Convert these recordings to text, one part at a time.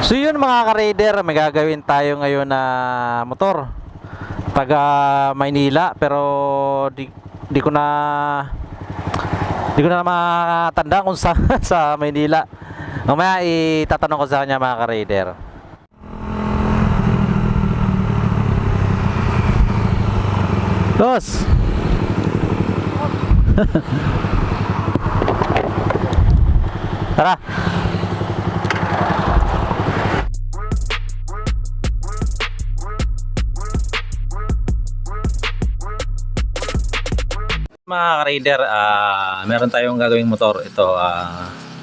So yun mga ka-raider, may gagawin tayo ngayon na motor taga Maynila, pero di ko na matanda kung sa sa Maynila. Mamaya itatanong ko sa kanya mga ka-raider. Boss. Tara. Mga ka-raider, meron tayong gagawing motor. Ito,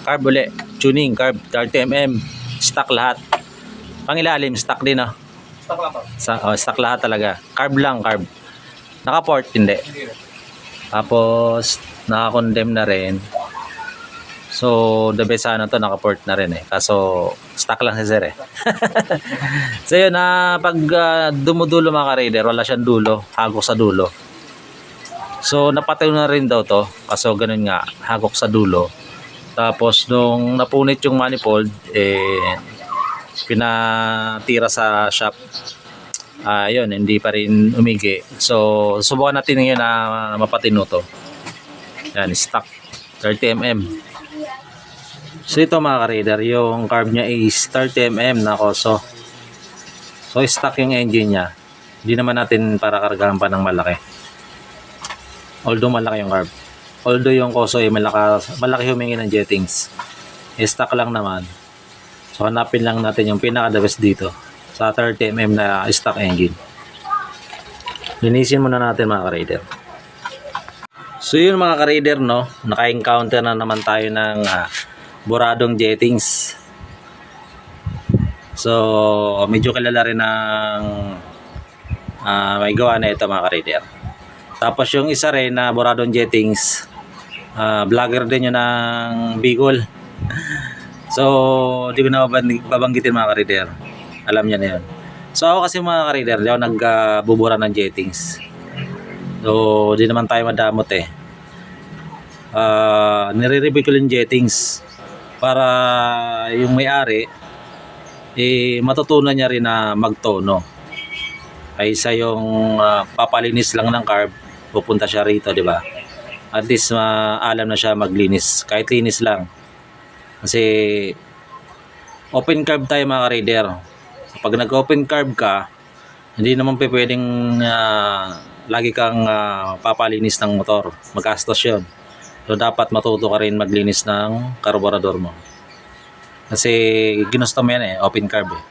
carb uli, tuning, carb, 30mm, stock lahat. Pangilalim, stock din, no? Stock lang ba? Stock lahat talaga. Carb lang, carb. Naka-port, hindi. Tapos, naka-condemn na rin. So, the best sana to, naka-port na rin eh. Kaso, stock lang si sir eh. So yun, pag dumudulo mga ka-raider, wala siyang dulo, hagok sa dulo. So napatay na rin daw to, kaso ganun nga, hagok sa dulo. Tapos nung napunit yung manifold, pinatira sa shop. Yun, hindi pa rin umigi. So subukan natin ngayon na mapatino to. Yan, stock 30mm. So ito mga ka-raider, yung carb niya is 30mm na koso. So stock yung engine niya. Hindi naman natin para kargahan pa ng malaki. Although malaki yung carb. Although yung koso ay malaki humingi ng jettings. Stock lang naman. So hanapin lang natin yung pinaka-the best dito sa 30mm na stock engine. Linisin muna natin mga ka-raider. So yun mga ka-raider, no, naka-encounter na naman tayo ng buradong jettings. So medyo kilala rin ng may gawa na ito mga ka-raider. Tapos yung isa rin na buradong jettings, vlogger din yun ng Bicol. So di ko na babanggitin mga ka-raider, alam niya na yun. So ako kasi mga ka-raider, di ako nagbubura ng jettings. So di naman tayo madamot eh. Nire-review ko yung jettings para yung may-ari matutunan niya rin na magtono. Kaysa yung papalinis lang ng carb, pupunta siya rito, di ba? At least alam na siya maglinis, kahit linis lang. Kasi open carb tayo mga ka-raider. Pag nag-open carb ka, hindi naman pwedeng lagi kang papalinis ng motor. Magastos yun. So dapat matuto ka rin maglinis ng karburador mo. Kasi ginusto mo yan eh, open carb eh.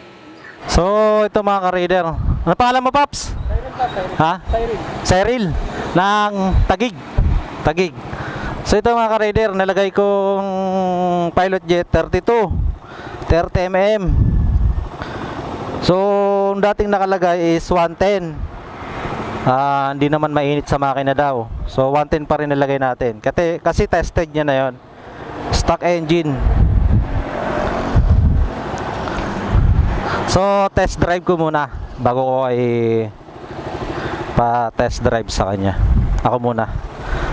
So ito mga ka-raider, ano pangalan mo Paps? Ha? Cyril ng Taguig. So ito mga ka-raider, nalagay kong Pilot Jet 32 30mm. So ang dating nakalagay is 110. Hindi naman mainit sa makina daw. So 110 pa rin nilagay natin. Kasi tested niya na yon. Stock engine. So test drive ko muna bago ko pa-test drive sa kanya. Ako muna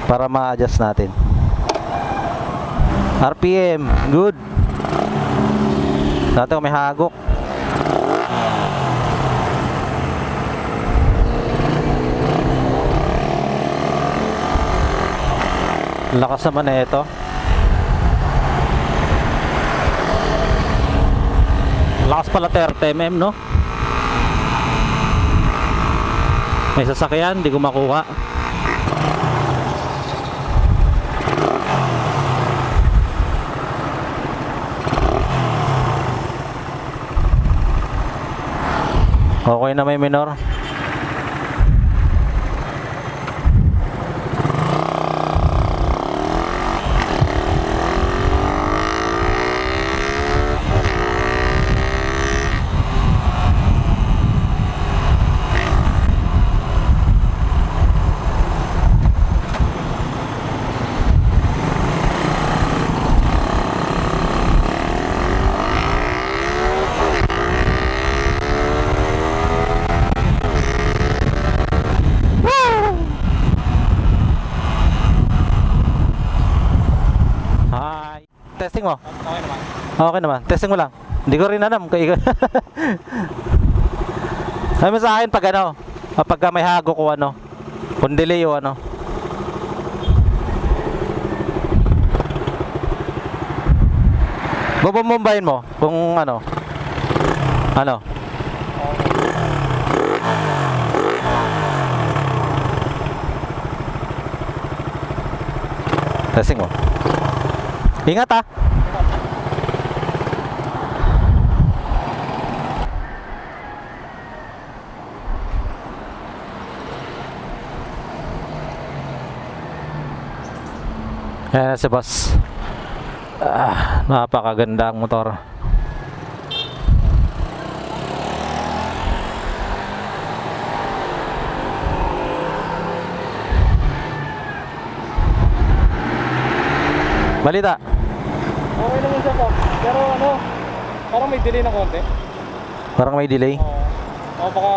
para ma-adjust natin. RPM, good. Dati ko may hagok. Lakas naman na ito. Lakas pala 30mm, no? May sasakyan, di ko makuha. Okay na may minor. Testing mo? Okay naman. Okay naman. Testing mo lang. Hindi ko rin alam. Sabi mo sa akin pag ano, pagka may hago ko ano, kung delay o ano. Bubumbayin mo kung ano. Ano? Testing mo. Ingat ah. Ayan na si boss. Napakaganda ang motor. Balita. Okay naman siya po. Pero ano, parang may delay ng konti. Parang may delay. Oo, baka...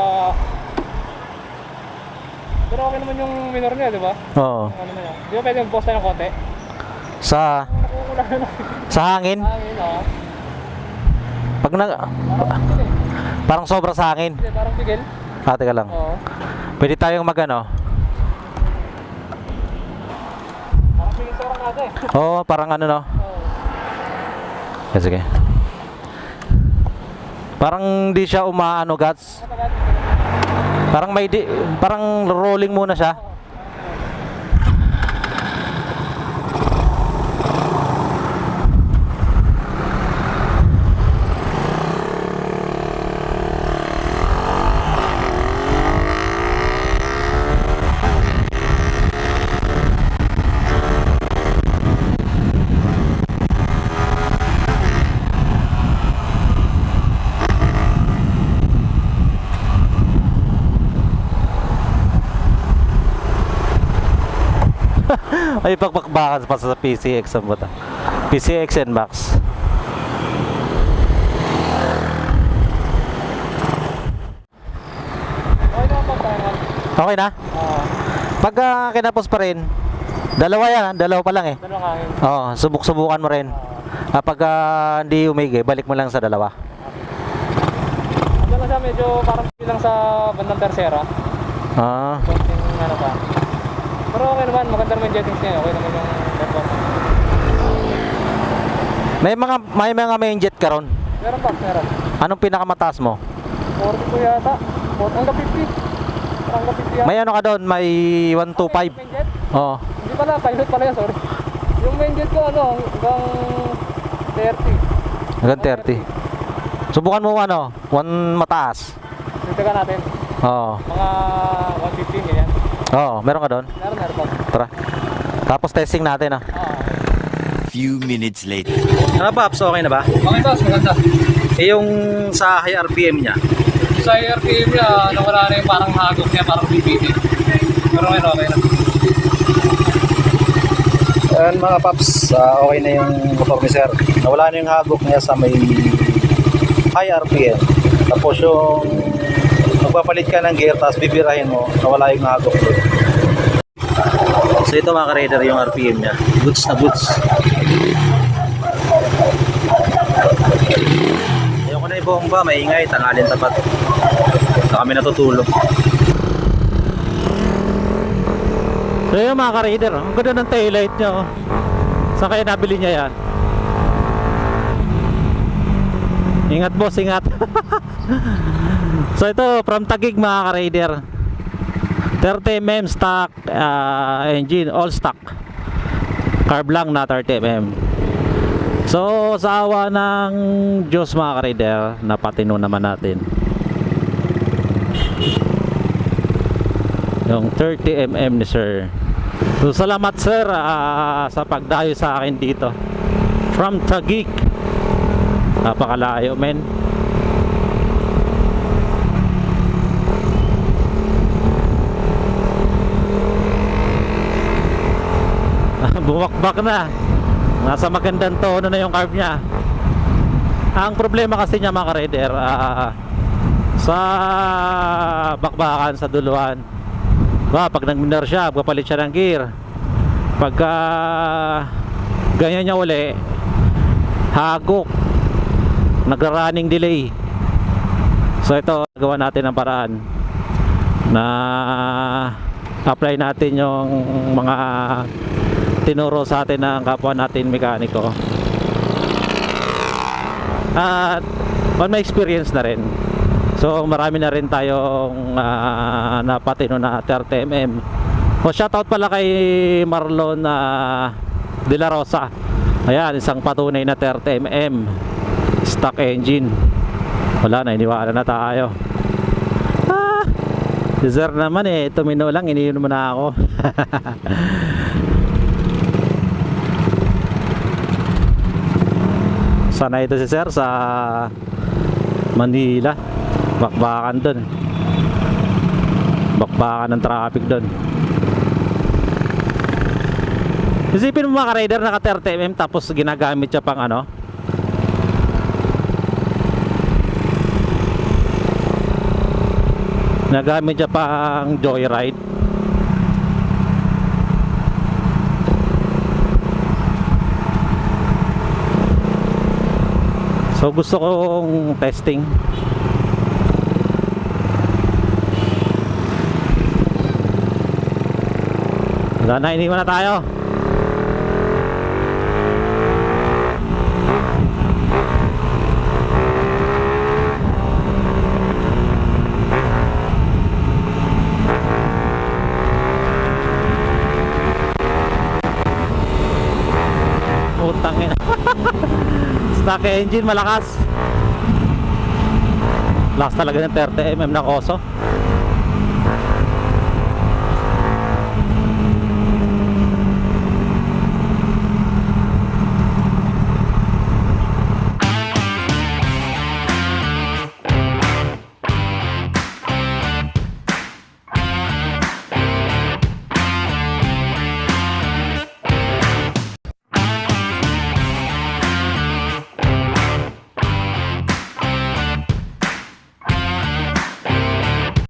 Pero okay naman yung minor niya, di ba? Oo. Ano na yan. Di ba pwede mag-post tayo ng konti? Sa Nakukula na. sa hangin. Hangin, oo. Pag na Parang pigil. parang sobra sa hangin. Hindi, parang pigil. Teka lang. Oo. Pwede tayong magano. Parang pigil sa orang ate. Oo, parang ano no. Oo. Sige. Parang di siya umaano guts. Parang parang rolling muna siya. Ay pagpakbakan pa sa PCX ang bata. PCX NMAX. Okay naman po tayo. Okay na? Oo. Pag kinapos pa rin, dalawa yan, dalawa pa lang eh. Dalawang hangin. Oo, subok-subukan mo rin. Pag hindi umigi, balik mo lang sa dalawa. Ano lang siya, medyo parang bilang sa bandang tercera. Ah, Konting ano pa. Pero okay naman, maganda naman yung jettings niya. Okay naman yung network. may mga main jet ka ron. Meron pa, meron. Anong pinakamataas mo? 40 po yata. Hanggang 50. Hanggang 50 yata. May ano ka doon, may 125. Main jet? Oo. Hindi pala, pilot pala yan, sorry. Yung main jet ko ano, hanggang 30. Hanggang 30. Subukan mo ano, 1 mataas. Titigan natin. Oo. Mga 115 ganyan. Oo, meron ka doon. Meron pa. Tara. Tapos testing natin ah. Few minutes later. Ano ba, okay na ba? Okay boss, maganda. Eh yung sa high RPM niya. Sa RPM niya, nawala na yung parang hagok niya, parang bibitin. Pero ngayon okay na. Ayan mga paps, okay na yung motor ni sir. Nawala na yung hagok niya sa may high RPM. Tapos yung magpapalit ka ng gear, tapos bibirahin mo, nawala yung hagok doon. So ito mga ka-raider yung RPM niya. Goods na goods. Ayoko na ibomba, maingay, tangalin tapat. Na kami natutulog. So yun mga ka-raider, ang ganda ng taillight niya. Oh. Saan kaya nabili niya yan? Ingat boss, ingat. So ito from Taguig mga ka-raider, 30mm stock engine, all stock. Carb lang na 30mm. So sa awa ng Diyos mga ka-raider, napatino naman natin yung 30mm ni sir. So salamat sir sa pagdayo sa akin dito from Taguig. Napakalayo men. Bumakbak na. Nasa magandang tono na yung carb niya. Ang problema kasi niya mga ka-raider, sa bakbakan, sa duluan, pag nag-minor siya, papalit siya ng gear. Pagka ganyan niya uli, hagok. nagra-running delay. So ito, gawa natin ang paraan na apply natin yung mga tinuro sa atin ng kapwa natin mekaniko. At on my experience na rin. So marami na rin tayong napatino na 30mm. O shoutout pala kay Marlon De La Rosa. Ayan, isang patunay na 30mm stock engine. Wala na, iniwala na tayo. Dessert naman eh, tumino lang, iniinom mo na ako. Sana ito si sir sa Manila. Bakbakan dun. Bakbakan ng traffic dun. Isipin mo mga rider, naka 30mm tapos ginagamit siya pang ano, nagamit siya pang joyride. So gusto kong testing. Wala na, iniwan na tayo. Utangin. Stock engine, malakas. Lakas talaga ng 30mm na Koso.